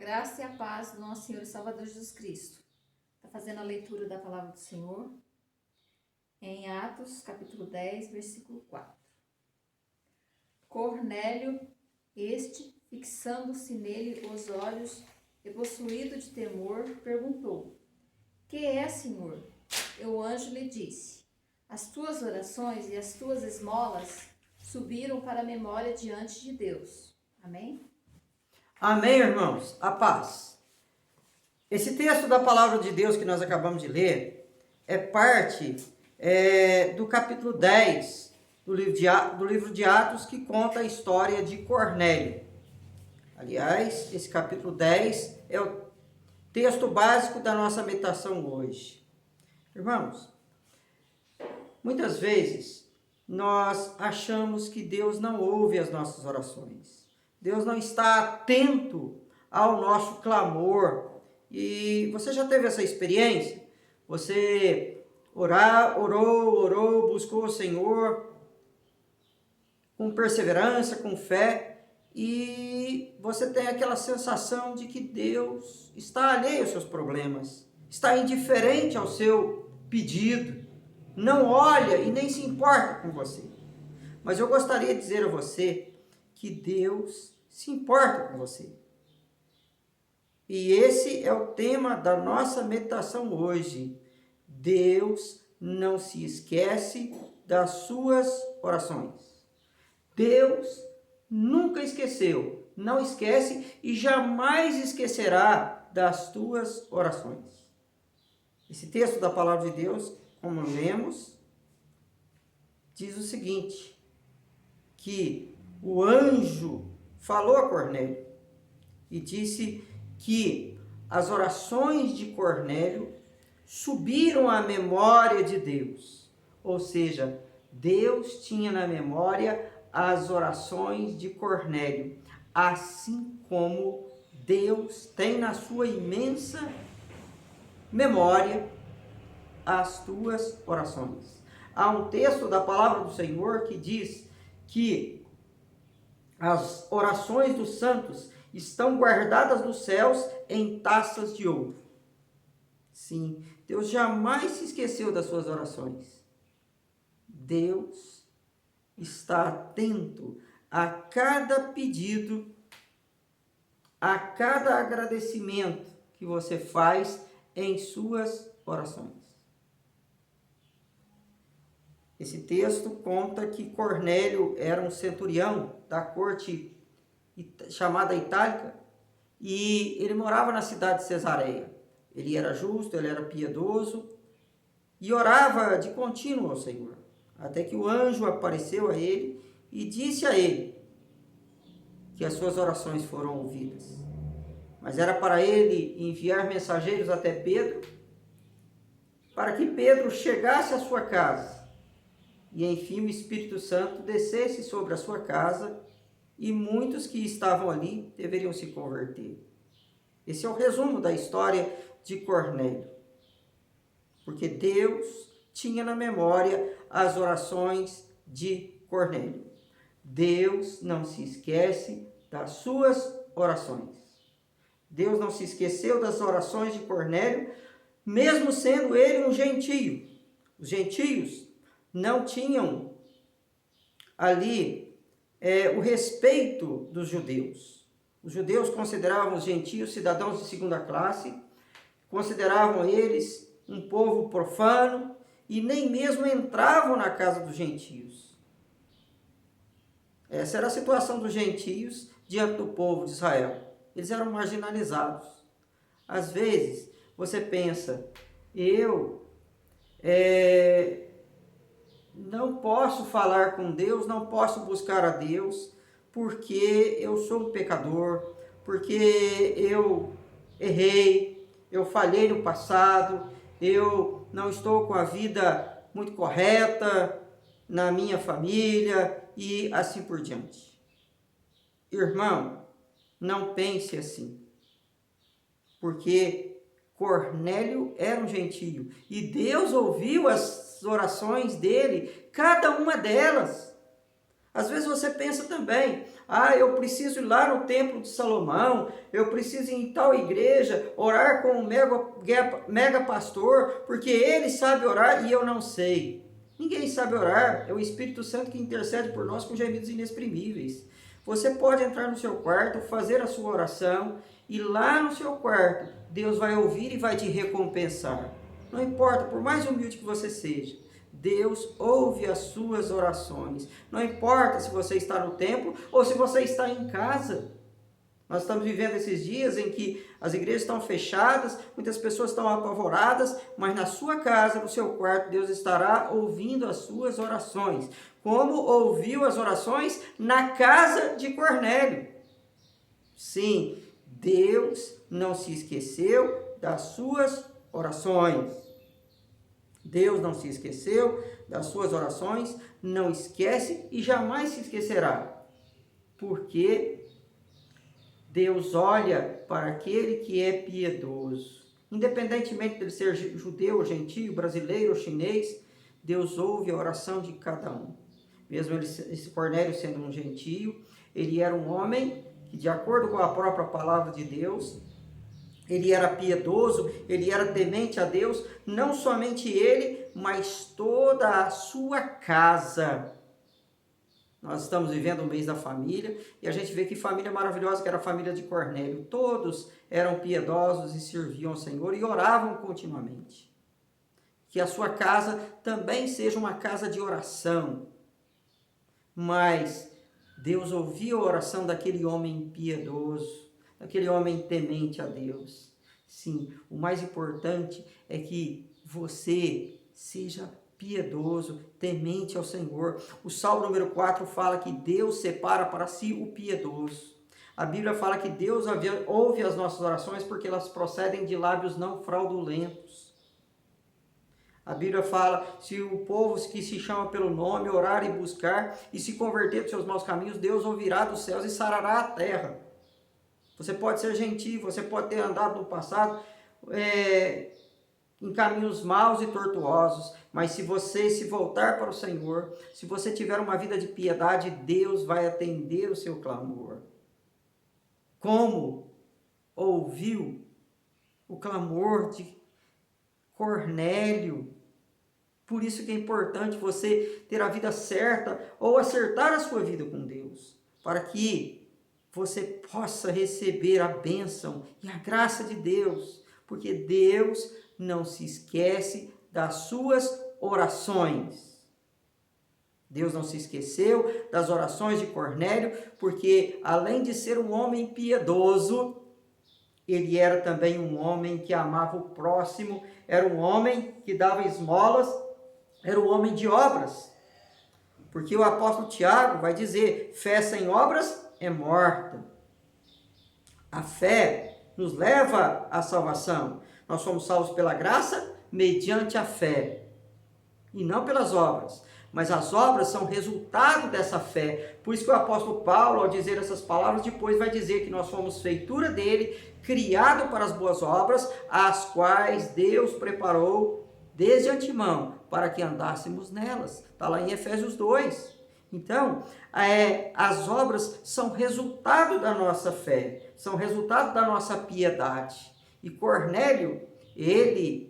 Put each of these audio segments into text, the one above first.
Graça e a paz do nosso Senhor e Salvador Jesus Cristo. Está fazendo a leitura da palavra do Senhor em Atos, capítulo 10, versículo 4. Cornélio, fixando-se nele os olhos e possuído de temor, perguntou: Que é, Senhor? E o anjo lhe disse: As tuas orações e as tuas esmolas subiram para a memória diante de Deus. Amém? Amém, irmãos? A paz. Esse texto da palavra de Deus que nós acabamos de ler é parte do capítulo 10 do livro de Atos, que conta a história de Cornélio. Aliás, esse capítulo 10 é o texto básico da nossa meditação hoje. Irmãos, muitas vezes nós achamos que Deus não ouve as nossas orações. Deus não está atento ao nosso clamor. E você já teve essa experiência? Você orou, buscou o Senhor com perseverança, com fé, e você tem aquela sensação de que Deus está alheio aos seus problemas, está indiferente ao seu pedido, não olha e nem se importa com você. Mas eu gostaria de dizer a você que Deus se importa com você. E esse é o tema da nossa meditação hoje. Deus não se esquece das suas orações. Deus nunca esqueceu, não esquece e jamais esquecerá das tuas orações. Esse texto da palavra de Deus, como lemos, diz o seguinte, que o anjo falou a Cornélio e disse que as orações de Cornélio subiram à memória de Deus. Ou seja, Deus tinha na memória as orações de Cornélio, assim como Deus tem na sua imensa memória as tuas orações. Há um texto da palavra do Senhor que diz que as orações dos santos estão guardadas nos céus em taças de ouro. Sim, Deus jamais se esqueceu das suas orações. Deus está atento a cada pedido, a cada agradecimento que você faz em suas orações. Esse texto conta que Cornélio era um centurião da corte chamada Itálica, e ele morava na cidade de Cesareia. Ele era justo, ele era piedoso e orava de contínuo ao Senhor, até que o anjo apareceu a ele e disse a ele que as suas orações foram ouvidas. Mas era para ele enviar mensageiros até Pedro, para que Pedro chegasse à sua casa e enfim o Espírito Santo descesse sobre a sua casa e muitos que estavam ali deveriam se converter. Esse é o resumo da história de Cornélio. Porque Deus tinha na memória as orações de Cornélio. Deus não se esquece das suas orações. Deus não se esqueceu das orações de Cornélio, mesmo sendo ele um gentio. Os gentios não tinham ali o respeito dos judeus. Os judeus consideravam os gentios cidadãos de segunda classe, consideravam eles um povo profano e nem mesmo entravam na casa dos gentios. Essa era a situação dos gentios diante do povo de Israel. Eles eram marginalizados. Às vezes, você pensa, eu não posso falar com Deus, não posso buscar a Deus, porque eu sou um pecador, porque eu errei, eu falhei no passado, eu não estou com a vida muito correta na minha família e assim por diante. Irmão, não pense assim, porque Cornélio era um gentio e Deus ouviu as orações dele, cada uma delas. Às vezes você pensa também, eu preciso ir lá no templo de Salomão, eu preciso ir em tal igreja, orar com um mega pastor, porque ele sabe orar e eu não sei. Ninguém sabe orar, é o Espírito Santo que intercede por nós com gemidos inexprimíveis. Você pode entrar no seu quarto, fazer a sua oração, e lá no seu quarto, Deus vai ouvir e vai te recompensar. Não importa, por mais humilde que você seja, Deus ouve as suas orações. Não importa se você está no templo ou se você está em casa. Nós estamos vivendo esses dias em que as igrejas estão fechadas, muitas pessoas estão apavoradas, mas na sua casa, no seu quarto, Deus estará ouvindo as suas orações, como ouviu as orações na casa de Cornélio. Sim, Deus não se esqueceu das suas orações. Deus não se esqueceu das suas orações, não esquece e jamais se esquecerá. Porque Deus olha para aquele que é piedoso. Independentemente de ele ser judeu, gentio, brasileiro ou chinês, Deus ouve a oração de cada um. Mesmo esse Cornélio sendo um gentio, ele era um homem que, de acordo com a própria palavra de Deus, ele era piedoso, ele era temente a Deus, não somente ele, mas toda a sua casa. Nós estamos vivendo o mês da família e a gente vê que família maravilhosa que era a família de Cornélio. Todos eram piedosos e serviam ao Senhor e oravam continuamente. Que a sua casa também seja uma casa de oração. Mas Deus ouviu a oração daquele homem piedoso, daquele homem temente a Deus. Sim, o mais importante é que você seja piedoso, temente ao Senhor. O Salmo número 4 fala que Deus separa para si o piedoso. A Bíblia fala que Deus ouve as nossas orações porque elas procedem de lábios não fraudulentos. A Bíblia fala, se o povo que se chama pelo nome orar e buscar e se converter dos seus maus caminhos, Deus ouvirá dos céus e sarará a terra. Você pode ser gentil, você pode ter andado no passado em caminhos maus e tortuosos, mas se você se voltar para o Senhor, se você tiver uma vida de piedade, Deus vai atender o seu clamor. Como ouviu o clamor de Cornélio. Por isso que é importante você ter a vida certa ou acertar a sua vida com Deus, para que você possa receber a bênção e a graça de Deus, porque Deus não se esquece das suas orações. Deus não se esqueceu das orações de Cornélio, porque além de ser um homem piedoso, ele era também um homem que amava o próximo, era um homem que dava esmolas, era um homem de obras. Porque o apóstolo Tiago vai dizer, fé sem obras é morta. A fé nos leva à salvação. Nós somos salvos pela graça, mediante a fé, e não pelas obras. Mas as obras são resultado dessa fé. Por isso que o apóstolo Paulo, ao dizer essas palavras, depois vai dizer que nós fomos feitura dele, criado para as boas obras, as quais Deus preparou desde antemão, para que andássemos nelas. Está lá em Efésios 2. Então, as obras são resultado da nossa fé, são resultado da nossa piedade. E Cornélio, ele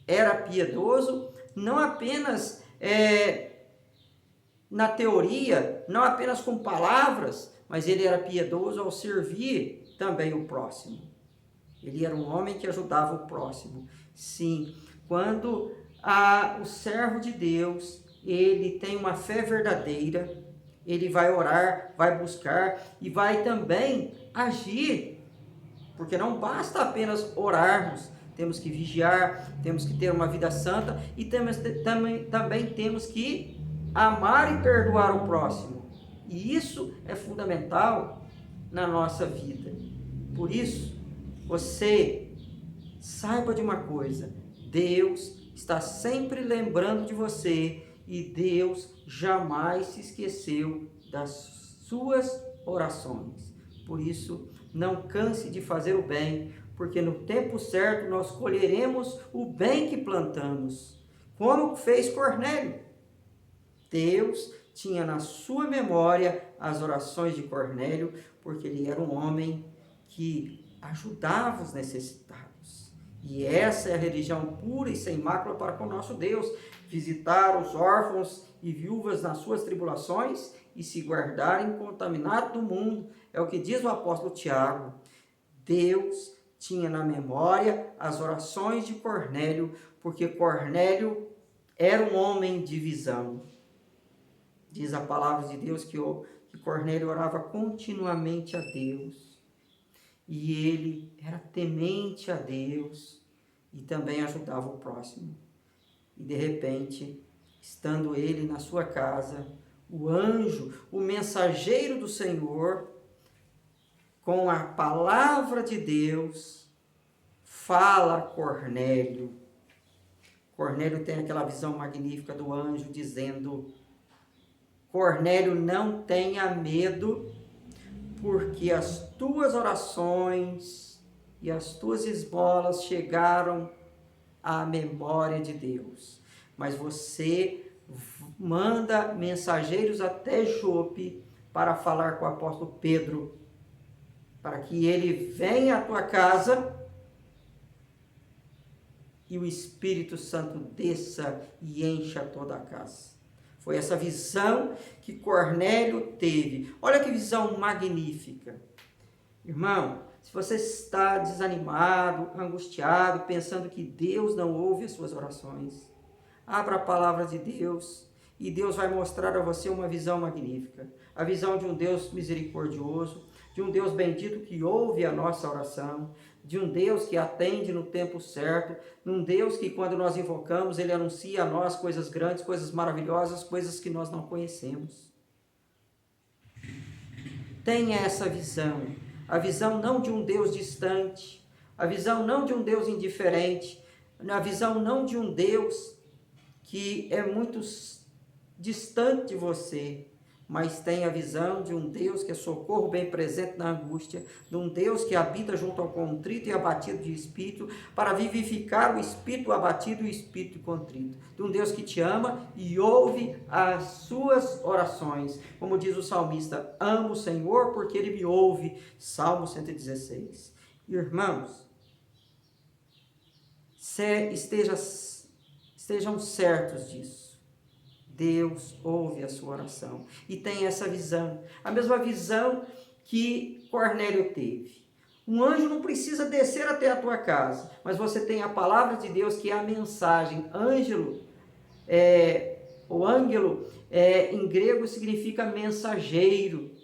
era piedoso, não apenas na teoria, não apenas com palavras, mas ele era piedoso ao servir também o próximo. Ele era um homem que ajudava o próximo. Sim, quando o servo de Deus, ele tem uma fé verdadeira, ele vai orar, vai buscar e vai também agir, porque não basta apenas orarmos, temos que vigiar, temos que ter uma vida santa e também temos que amar e perdoar o próximo. E isso é fundamental na nossa vida. Por isso, você saiba de uma coisa, Deus está sempre lembrando de você e Deus jamais se esqueceu das suas orações. Por isso, não canse de fazer o bem, porque no tempo certo nós colheremos o bem que plantamos. Como fez Cornélio. Deus tinha na sua memória as orações de Cornélio, porque ele era um homem que ajudava os necessitados. E essa é a religião pura e sem mácula para com o nosso Deus: visitar os órfãos e viúvas nas suas tribulações e se guardar incontaminado do mundo. É o que diz o apóstolo Tiago. Deus tinha na memória as orações de Cornélio, porque Cornélio era um homem de visão. Diz a palavra de Deus que Cornélio orava continuamente a Deus. E ele era temente a Deus e também ajudava o próximo. E de repente, estando ele na sua casa, o anjo, o mensageiro do Senhor, com a palavra de Deus, fala a Cornélio. Cornélio tem aquela visão magnífica do anjo dizendo: Cornélio, não tenha medo, porque as tuas orações e as tuas esmolas chegaram à memória de Deus. Mas você manda mensageiros até Jope para falar com o apóstolo Pedro, para que ele venha à tua casa e o Espírito Santo desça e encha toda a casa. Foi essa visão que Cornélio teve. Olha que visão magnífica. Irmão, se você está desanimado, angustiado, pensando que Deus não ouve as suas orações, abra a palavra de Deus e Deus vai mostrar a você uma visão magnífica. A visão de um Deus misericordioso, de um Deus bendito que ouve a nossa oração, de um Deus que atende no tempo certo, de um Deus que quando nós invocamos, Ele anuncia a nós coisas grandes, coisas maravilhosas, coisas que nós não conhecemos. Tenha essa visão, a visão não de um Deus distante, a visão não de um Deus indiferente, a visão não de um Deus que é muito distante de você, mas tem a visão de um Deus que é socorro bem presente na angústia, de um Deus que habita junto ao contrito e abatido de espírito, para vivificar o espírito abatido e o espírito contrito, de um Deus que te ama e ouve as suas orações, como diz o salmista: amo o Senhor porque Ele me ouve, Salmo 116. Irmãos, estejam certos disso. Deus ouve a sua oração e tem essa visão, a mesma visão que Cornélio teve. Um anjo não precisa descer até a tua casa, mas você tem a palavra de Deus, que é a mensagem. Ângelo, em grego significa mensageiro.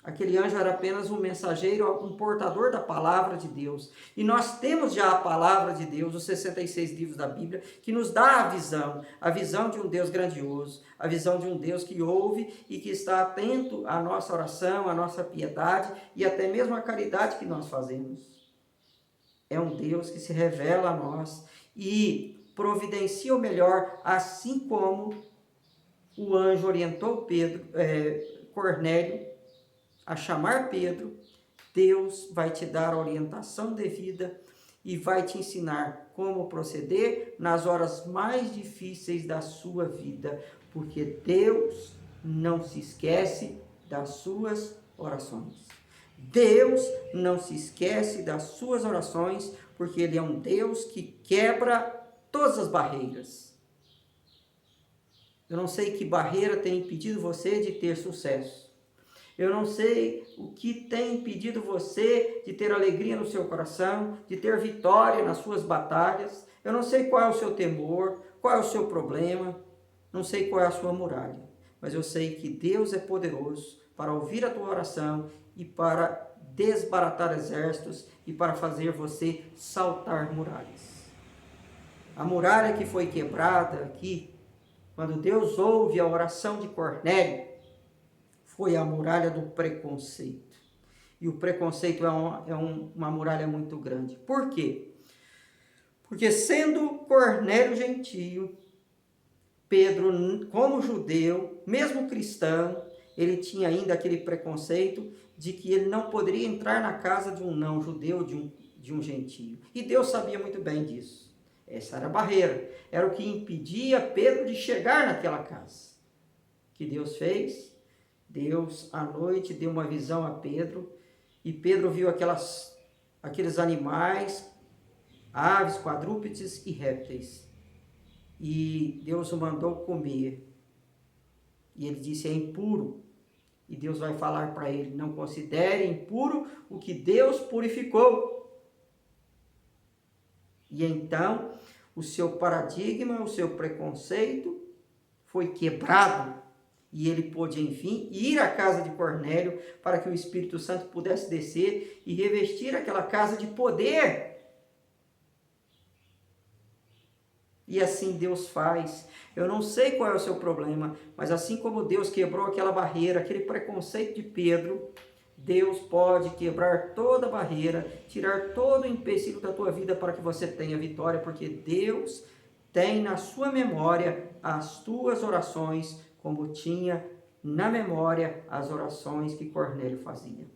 Aquele anjo era apenas um mensageiro, um portador da palavra de Deus. E nós temos já a palavra de Deus, os 66 livros da Bíblia, que nos dá a visão de um Deus grandioso, a visão de um Deus que ouve e que está atento à nossa oração, à nossa piedade e até mesmo à caridade que nós fazemos. É um Deus que se revela a nós e providencia o melhor, assim como o anjo orientou Cornélio a chamar Pedro. Deus vai te dar a orientação devida e vai te ensinar como proceder nas horas mais difíceis da sua vida, porque Deus não se esquece das suas orações. Deus não se esquece das suas orações, porque Ele é um Deus que quebra todas as barreiras. Eu não sei que barreira tem impedido você de ter sucesso. Eu não sei o que tem impedido você de ter alegria no seu coração, de ter vitória nas suas batalhas. Eu não sei qual é o seu temor, qual é o seu problema, não sei qual é a sua muralha. Mas eu sei que Deus é poderoso para ouvir a tua oração e para desbaratar exércitos e para fazer você saltar muralhas. A muralha que foi quebrada aqui, quando Deus ouve a oração de Cornélio, foi a muralha do preconceito. E o preconceito é uma muralha muito grande. Por quê? Porque sendo Cornélio gentio, Pedro, como judeu, mesmo cristão, ele tinha ainda aquele preconceito de que ele não poderia entrar na casa de um não judeu, de um gentio. E Deus sabia muito bem disso. Essa era a barreira. Era o que impedia Pedro de chegar naquela casa. O que Deus fez? Deus, à noite, deu uma visão a Pedro, e Pedro viu aqueles animais, aves, quadrúpedes e répteis. E Deus o mandou comer. E ele disse, é impuro. E Deus vai falar para ele, não considere impuro o que Deus purificou. E então, o seu paradigma, o seu preconceito foi quebrado. E ele pôde, enfim, ir à casa de Cornélio para que o Espírito Santo pudesse descer e revestir aquela casa de poder. E assim Deus faz. Eu não sei qual é o seu problema, mas assim como Deus quebrou aquela barreira, aquele preconceito de Pedro, Deus pode quebrar toda a barreira, tirar todo o empecilho da tua vida para que você tenha vitória, porque Deus tem na sua memória as tuas orações, como tinha na memória as orações que Cornélio fazia.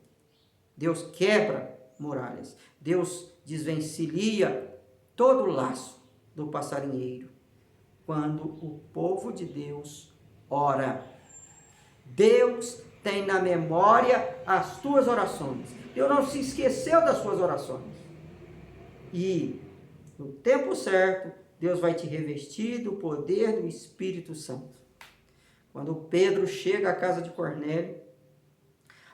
Deus quebra muralhas, Deus desvencilha todo o laço do passarinheiro, quando o povo de Deus ora. Deus tem na memória as tuas orações. Deus não se esqueceu das suas orações. E no tempo certo, Deus vai te revestir do poder do Espírito Santo. Quando Pedro chega à casa de Cornélio,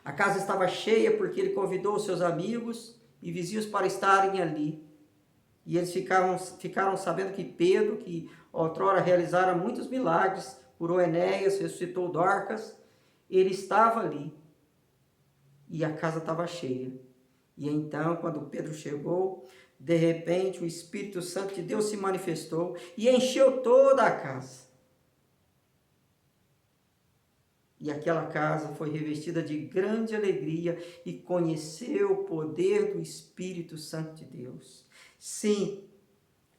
a casa estava cheia porque ele convidou os seus amigos e vizinhos para estarem ali. E eles ficaram sabendo que Pedro, que outrora realizara muitos milagres, curou Enéas, ressuscitou Dorcas, ele estava ali. E a casa estava cheia. E então, quando Pedro chegou, de repente o Espírito Santo de Deus se manifestou e encheu toda a casa. E aquela casa foi revestida de grande alegria e conheceu o poder do Espírito Santo de Deus. Sim,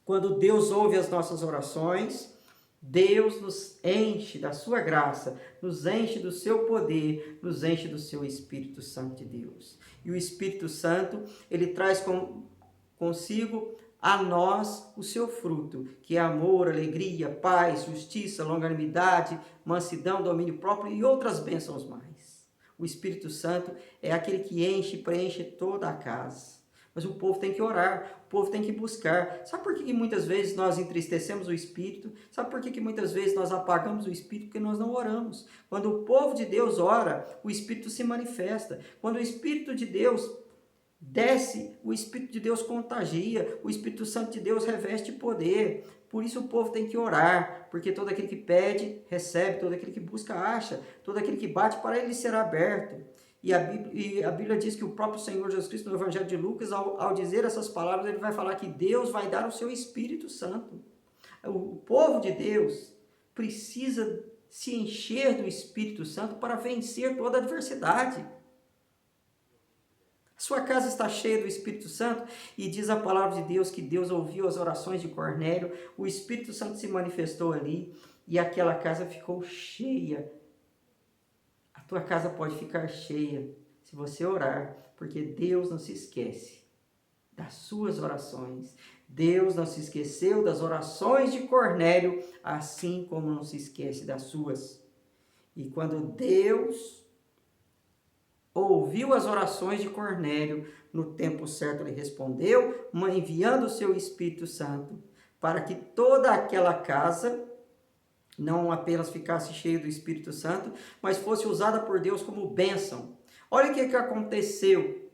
quando Deus ouve as nossas orações, Deus nos enche da sua graça, nos enche do seu poder, nos enche do seu Espírito Santo de Deus. E o Espírito Santo, ele traz consigo a nós o seu fruto, que é amor, alegria, paz, justiça, longanimidade, mansidão, domínio próprio e outras bênçãos mais. O Espírito Santo é aquele que enche e preenche toda a casa. Mas o povo tem que orar, o povo tem que buscar. Sabe por que muitas vezes nós entristecemos o Espírito? Sabe por que muitas vezes nós apagamos o Espírito? Porque nós não oramos. Quando o povo de Deus ora, o Espírito se manifesta. Quando o Espírito de Deus desce, o Espírito de Deus contagia, o Espírito Santo de Deus reveste poder. Por isso o povo tem que orar, porque todo aquele que pede, recebe, todo aquele que busca, acha, todo aquele que bate, para ele será aberto. E a Bíblia diz que o próprio Senhor Jesus Cristo, no Evangelho de Lucas, ao dizer essas palavras, ele vai falar que Deus vai dar o seu Espírito Santo. O povo de Deus precisa se encher do Espírito Santo para vencer toda a adversidade. Sua casa está cheia do Espírito Santo e diz a palavra de Deus que Deus ouviu as orações de Cornélio, o Espírito Santo se manifestou ali e aquela casa ficou cheia. A tua casa pode ficar cheia se você orar, porque Deus não se esquece das suas orações. Deus não se esqueceu das orações de Cornélio, assim como não se esquece das suas. E quando Deus ouviu as orações de Cornélio, no tempo certo ele respondeu, enviando o seu Espírito Santo, para que toda aquela casa não apenas ficasse cheia do Espírito Santo, mas fosse usada por Deus como bênção. Olha o que aconteceu.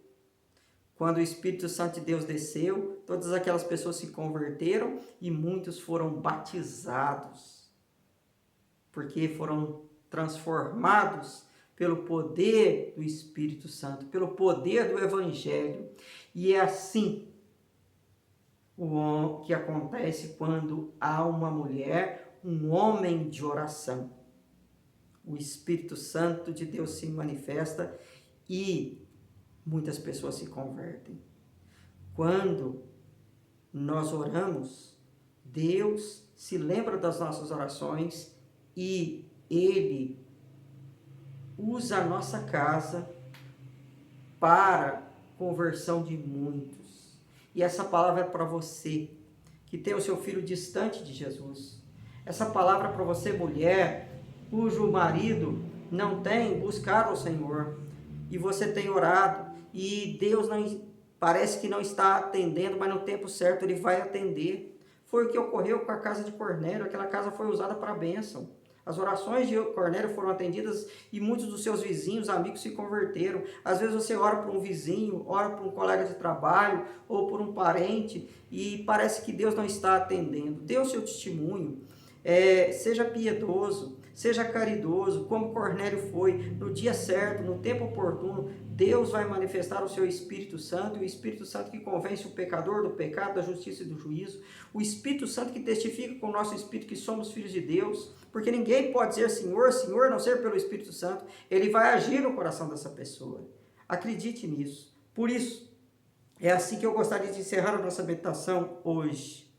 Quando o Espírito Santo de Deus desceu, todas aquelas pessoas se converteram e muitos foram batizados, porque foram transformados pelo poder do Espírito Santo, pelo poder do Evangelho. E é assim o que acontece quando há uma mulher, um homem de oração. O Espírito Santo de Deus se manifesta e muitas pessoas se convertem. Quando nós oramos, Deus se lembra das nossas orações e Ele usa a nossa casa para conversão de muitos. E essa palavra é para você que tem o seu filho distante de Jesus. Essa palavra é para você, mulher, cujo marido não tem buscado ao Senhor, e você tem orado, e Deus não, parece que não está atendendo, mas no tempo certo Ele vai atender. Foi o que ocorreu com a casa de Cornélio. Aquela casa foi usada para a bênção. As orações de Cornélio foram atendidas e muitos dos seus vizinhos, amigos se converteram. Às vezes você ora por um vizinho, ora por um colega de trabalho ou por um parente e parece que Deus não está atendendo. Dê o seu testemunho, seja piedoso, seja caridoso, como Cornélio foi, no dia certo, no tempo oportuno. Deus vai manifestar o seu Espírito Santo, e o Espírito Santo que convence o pecador do pecado, da justiça e do juízo, o Espírito Santo que testifica com o nosso Espírito que somos filhos de Deus, porque ninguém pode dizer Senhor, Senhor, não ser pelo Espírito Santo. Ele vai agir no coração dessa pessoa. Acredite nisso. Por isso, é assim que eu gostaria de encerrar a nossa meditação hoje.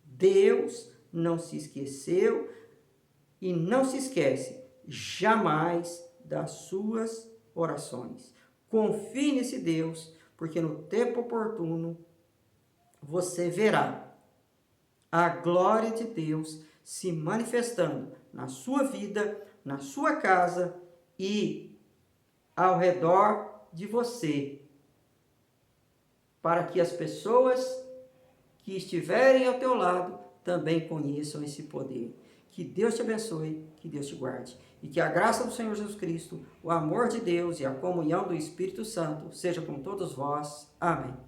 Deus não se esqueceu e não se esquece jamais das suas orações. Confie nesse Deus, porque no tempo oportuno você verá a glória de Deus se manifestando na sua vida, na sua casa e ao redor de você, para que as pessoas que estiverem ao teu lado também conheçam esse poder. Que Deus te abençoe, que Deus te guarde. E que a graça do Senhor Jesus Cristo, o amor de Deus e a comunhão do Espírito Santo seja com todos vós. Amém.